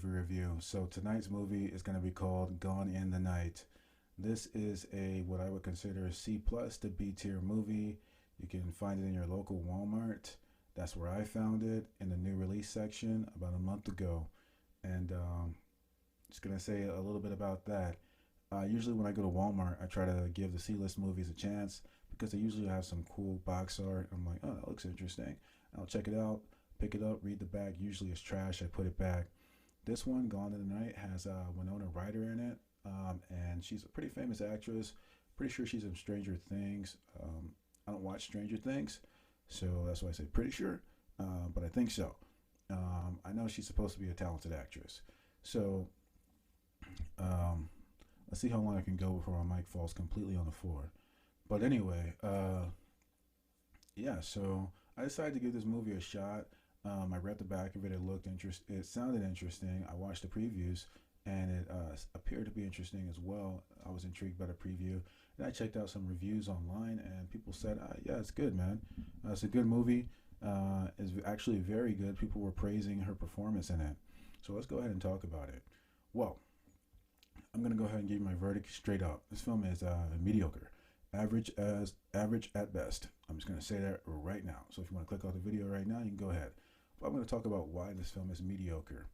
movie review. So tonight's movie is going to be called Gone in the Night. This is a what I would consider a C plus to B tier movie. You can find it in your local Walmart. That's where I found it in the new release section about a month ago. And just gonna say a little bit about that. Usually when I go to Walmart, I try to give the C-list movies a chance because they usually have some cool box art. I'm like, oh, that looks interesting. I'll check it out, pick it up, read the back. Usually it's trash. I put it back. This one, Gone in the Night, has Winona Ryder in it, and she's a pretty famous actress. Pretty sure she's in Stranger Things. I don't watch Stranger Things, so that's why I say pretty sure, but I think so. I know she's supposed to be a talented actress. So um, let's see how long I can go before my mic falls completely on the floor. But anyway, yeah. So I decided to give this movie a shot. I read the back of it. It looked interest. It sounded interesting. I watched the previews, and it appeared to be interesting as well. I was intrigued by the preview, and I checked out some reviews online, and people said, "Yeah, it's good, man. It's a good movie. It's actually very good." People were praising her performance in it. So let's go ahead and talk about it. Well, I'm gonna go ahead and give you my verdict straight up. This film is mediocre, average at best. I'm just gonna say that right now. So if you want to click off the video right now, you can go ahead. But I'm gonna talk about why this film is mediocre.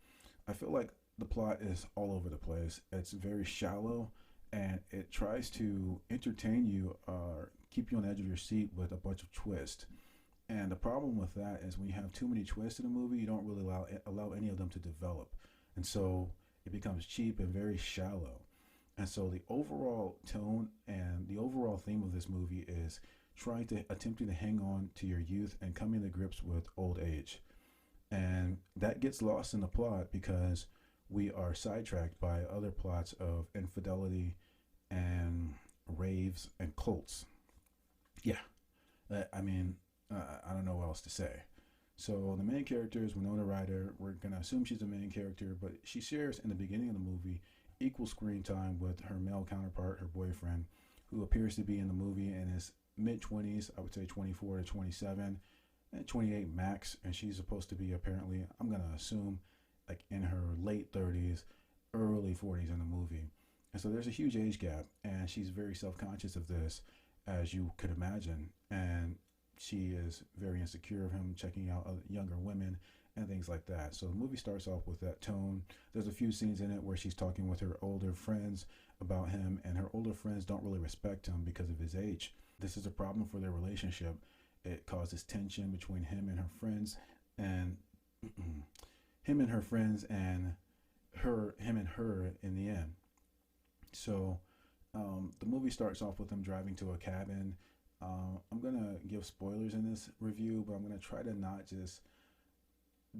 I feel like the plot is all over the place. It's very shallow, and it tries to entertain you or keep you on the edge of your seat with a bunch of twists. And the problem with that is when you have too many twists in a movie, you don't really allow any of them to develop, and so it becomes cheap and very shallow. And so the overall tone and the overall theme of this movie is attempting to hang on to your youth and coming to grips with old age. And that gets lost in the plot because we are sidetracked by other plots of infidelity and raves and cults. Yeah, I mean, I don't know what else to say. So the main character is Winona Ryder. We're gonna assume she's the main character, but she shares in the beginning of the movie equal screen time with her male counterpart, her boyfriend, who appears to be in the movie in his mid 20s. I would say 24 to 27, and 28 max. And she's supposed to be apparently, I'm gonna assume, like in her late 30s, early 40s in the movie. And so there's a huge age gap, and she's very self conscious of this, as you could imagine. And she is very insecure of him checking out other younger women and things like that. So the movie starts off with that tone. There's a few scenes in it where she's talking with her older friends about him, and her older friends don't really respect him because of his age. This is a problem for their relationship. It causes tension between him and her friends, and him and her friends, and him and her in the end. So the movie starts off with them driving to a cabin. I'm gonna give spoilers in this review, but I'm gonna try to not just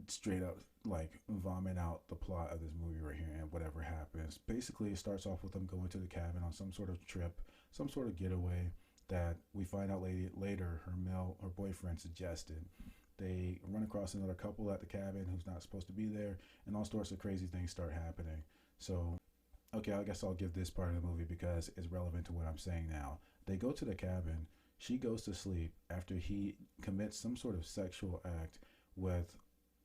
straight up like vomit out the plot of this movie right here and whatever happens. Basically, it starts off with them going to the cabin on some sort of trip, some sort of getaway that we find out later her boyfriend suggested. They run across another couple at the cabin who's not supposed to be there, and all sorts of crazy things start happening. So, okay, I guess I'll give this part of the movie because it's relevant to what I'm saying now. They go to the cabin. She goes to sleep after he commits some sort of sexual act with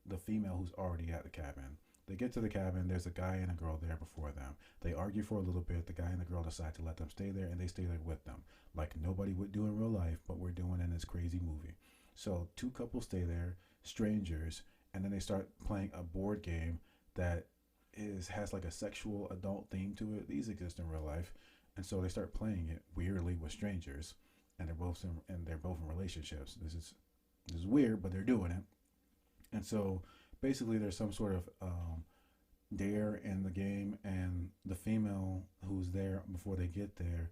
the female who's already at the cabin. They get to the cabin. There's a guy and a girl there before them. They argue for a little bit. The guy and the girl decide to let them stay there, and they stay there with them, like nobody would do in real life, but we're doing in this crazy movie. So two couples stay there, strangers, and then they start playing a board game that has like a sexual adult theme to it. These exist in real life, and so they start playing it weirdly with strangers, and they're both in relationships. This is weird, but they're doing it. And so basically, there's some sort of dare in the game, and the female who's there before they get there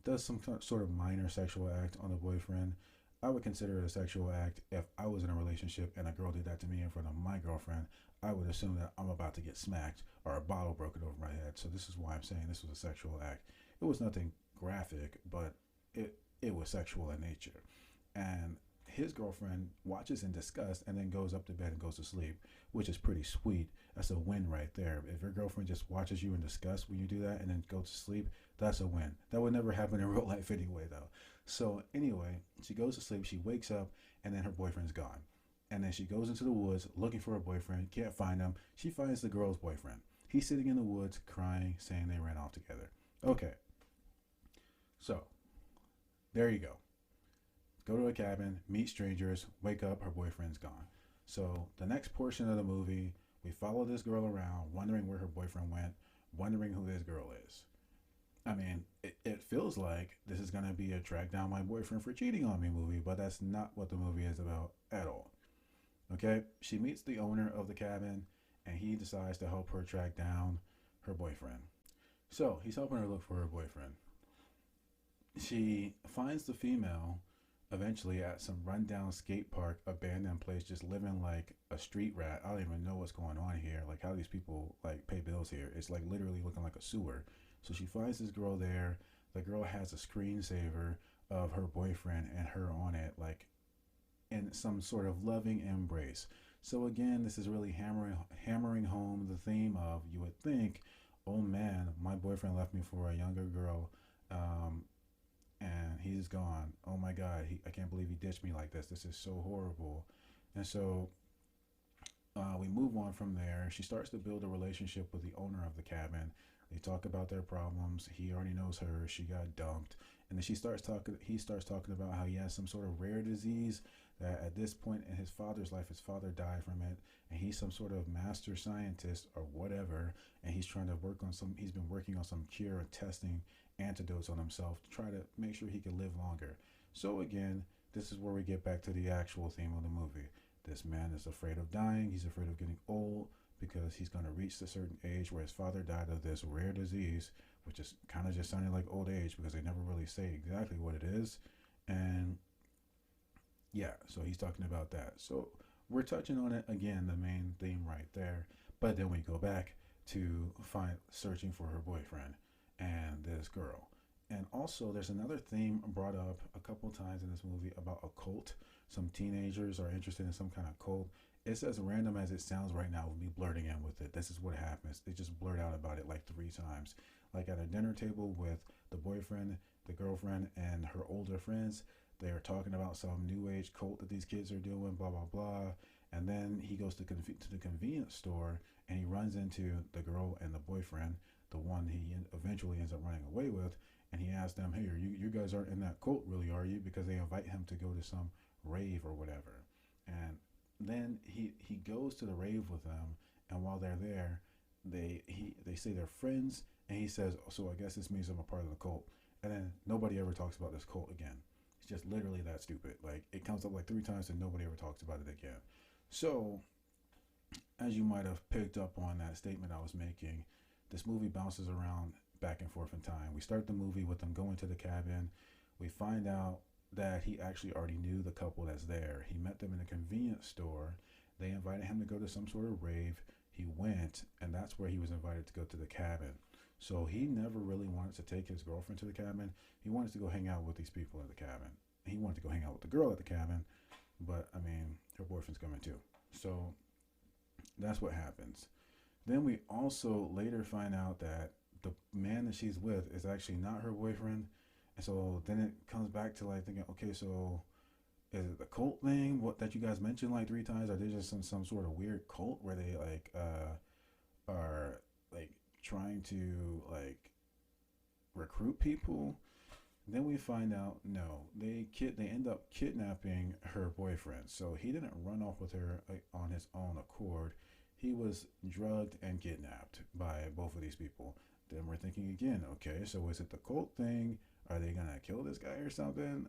does some sort of minor sexual act on the boyfriend. I would consider it a sexual act if I was in a relationship and a girl did that to me in front of my girlfriend. I would assume that I'm about to get smacked or a bottle broken over my head. So this is why I'm saying this was a sexual act. It was nothing graphic, but it was sexual in nature. And his girlfriend watches in disgust and then goes up to bed and goes to sleep, which is pretty sweet. That's a win right there. If your girlfriend just watches you in disgust when you do that and then go to sleep, that's a win. That would never happen in real life anyway, though. So anyway, she goes to sleep, she wakes up, and then her boyfriend's gone. And then she goes into the woods looking for her boyfriend, can't find him. She finds the girl's boyfriend. He's sitting in the woods crying, saying they ran off together. Okay, so there you go. Go to a cabin, meet strangers, wake up, her boyfriend's gone. So the next portion of the movie, we follow this girl around, wondering where her boyfriend went, wondering who this girl is. I mean, it feels like this is going to be a track down my boyfriend for cheating on me movie, but that's not what the movie is about at all. Okay? She meets the owner of the cabin, and he decides to help her track down her boyfriend. So he's helping her look for her boyfriend. She finds the female eventually at some rundown skate park, abandoned place, just living like a street rat. I don't even know what's going on here. Like, how these people like pay bills here. It's like literally looking like a sewer. So she finds this girl there. The girl has a screensaver of her boyfriend and her on it, like in some sort of loving embrace. So again, this is really hammering home the theme of, you would think, oh man, my boyfriend left me for a younger girl, um, and he's gone. Oh my God, I can't believe he ditched me like this. This is so horrible. And so we move on from there. She starts to build a relationship with the owner of the cabin. They talk about their problems. He already knows her. She got dumped, and then she starts talking. He starts talking about how he has some sort of rare disease that at this point in his father's life, his father died from it, and he's some sort of master scientist or whatever, and he's trying to work on some. He's been working on some cure and testing antidotes on himself to try to make sure he can live longer. So again, this is where we get back to the actual theme of the movie. This man is afraid of dying. He's afraid of getting old because he's going to reach a certain age where his father died of this rare disease, which is kind of just sounding like old age because they never really say exactly what it is. And yeah, so he's talking about that. So we're touching on it again, the main theme right there. But then we go back to find searching for her boyfriend and this girl. And also, there's another theme brought up a couple times in this movie about a cult. Some teenagers are interested in some kind of cult. It's as random as it sounds right now with me blurting in with it. This is what happens. They just blurt out about it like 3 times. Like at a dinner table with the boyfriend, the girlfriend, and her older friends, they are talking about some new age cult that these kids are doing, blah, blah, blah. And then he goes to the convenience store and he runs into the girl and the boyfriend, the one he eventually ends up running away with. And he asks them, hey, you guys aren't in that cult, really, are you? Because they invite him to go to some rave or whatever. And then he goes to the rave with them, and while they're there, they say they're friends, and he says, oh, so I guess this means I'm a part of the cult. And then nobody ever talks about this cult again. It's just literally that stupid. Like, it comes up like 3 times and nobody ever talks about it again. So, as you might have picked up on that statement I was making, this movie bounces around back and forth in time. We start the movie with them going to the cabin. We find out that he actually already knew the couple that's there. He met them in a convenience store. They invited him to go to some sort of rave. He went, and that's where he was invited to go to the cabin. So he never really wanted to take his girlfriend to the cabin. He wanted to go hang out with these people at the cabin. He wanted to go hang out with the girl at the cabin, but I mean, her boyfriend's coming too. So that's what happens. Then we also later find out that the man that she's with is actually not her boyfriend. And so then it comes back to like thinking, okay, so is it the cult thing? What that you guys mentioned like 3 times? Are they just in some sort of weird cult where they like are like trying to like recruit people? Then we find out no, they end up kidnapping her boyfriend. So he didn't run off with her on his own accord. He was drugged and kidnapped by both of these people. Then we're thinking again, okay, so is it the cult thing? Are they gonna kill this guy or something?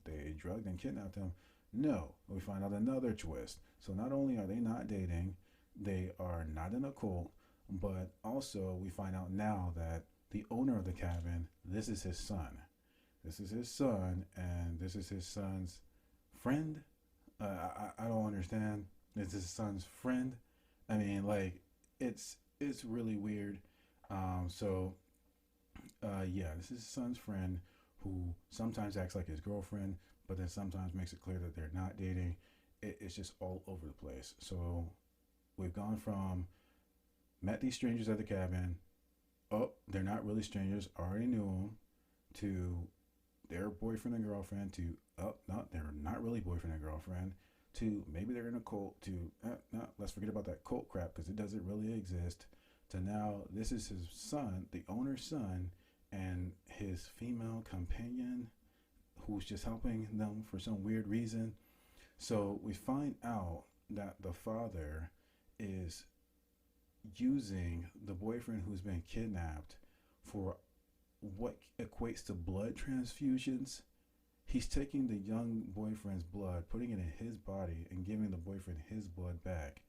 They drugged and kidnapped him. No, we find out another twist. So not only are they not dating, they are not in a cult, but also we find out now that the owner of the cabin, this is his son. This is his son, and this is his son's friend. I don't understand. This is his son's friend. I mean, like, it's really weird. So yeah, this is his son's friend who sometimes acts like his girlfriend, but then sometimes makes it clear that they're not dating. It's just all over the place. So we've gone from met these strangers at the cabin, oh, they're not really strangers, already knew them, to their boyfriend and girlfriend, to, oh, no, they're not really boyfriend and girlfriend. to maybe they're in a cult to no, let's forget about that cult crap because it doesn't really exist, to now this is his son, the owner's son, and his female companion who's just helping them for some weird reason. So we find out that the father is using the boyfriend who's been kidnapped for what equates to blood transfusions. He's taking the young boyfriend's blood, putting it in his body, and giving the boyfriend his blood back.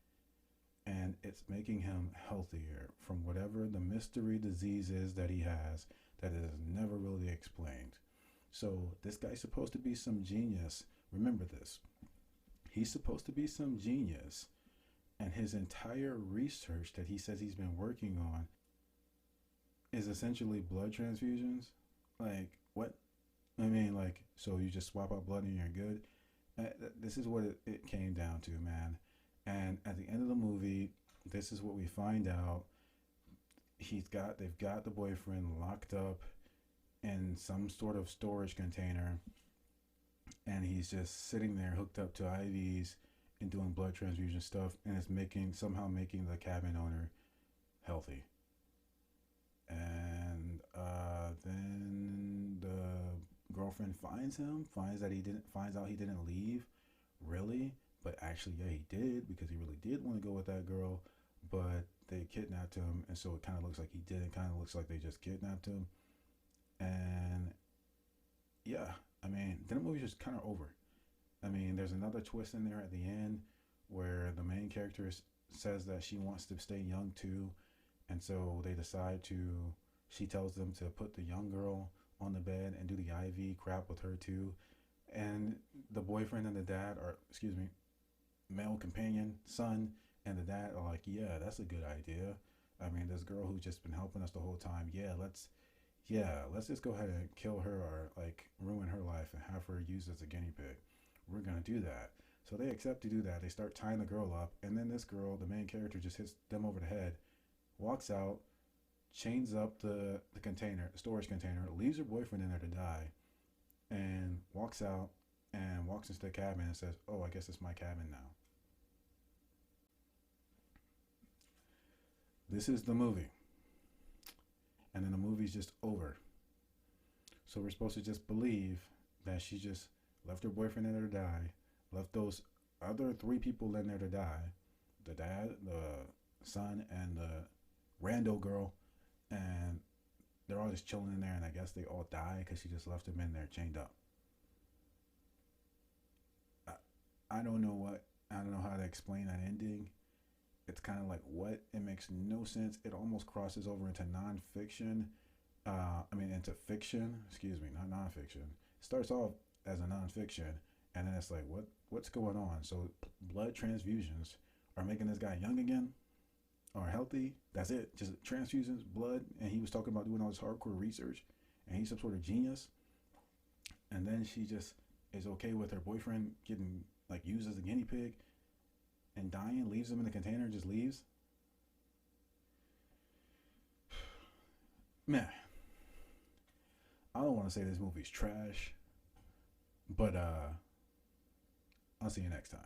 And it's making him healthier from whatever the mystery disease is that he has that is never really explained. So this guy's supposed to be some genius. Remember this. He's supposed to be some genius. And his entire research that he says he's been working on is essentially blood transfusions. Like, what? I mean, like, so you just swap out blood and you're good? This is what it came down to, man. And at the end of the movie, this is what we find out. They've got the boyfriend locked up in some sort of storage container, and he's just sitting there hooked up to IVs and doing blood transfusion stuff, and it's somehow making the cabin owner healthy. And then the girlfriend finds out he didn't leave, really, but actually, yeah, he did because he really did want to go with that girl, but they kidnapped him, and so it kind of looks like he did. It kind of looks like they just kidnapped him, and yeah, I mean, then the movie's just kind of over. I mean, there's another twist in there at the end where the main character says that she wants to stay young too, and so they decide to. She tells them to put the young girl on the bed and do the IV crap with her too, and the boyfriend and the dad, or excuse me, male companion, son, and the dad are like, yeah, that's a good idea. I mean, this girl who's just been helping us the whole time, let's just go ahead and kill her or like ruin her life and have her used as a guinea pig. We're gonna do that. So they accept to do that. They start tying the girl up, and then this girl, the main character, just hits them over the head, walks out, chains up the container, the storage container, leaves her boyfriend in there to die, and walks out and walks into the cabin and says, "Oh, I guess it's my cabin now." This is the movie. And then the movie's just over. So we're supposed to just believe that she just left her boyfriend in there to die, left those other three people in there to die, the dad, the son, and the rando girl, and they're all just chilling in there, and I guess they all die because she just left them in there chained up. I don't know I don't know how to explain that ending. It's kind of like what? It makes no sense. It almost crosses over into nonfiction. Into fiction. Excuse me, not nonfiction. It starts off as a nonfiction, and then it's like, what's going on? So blood transfusions are making this guy young again, or healthy. That's it. Just transfusions, blood, and he was talking about doing all this hardcore research, and he's some sort of genius. And then she just is okay with her boyfriend getting like used as a guinea pig and dying, leaves him in the container, and just leaves. Man, I don't want to say this movie's trash, but I'll see you next time.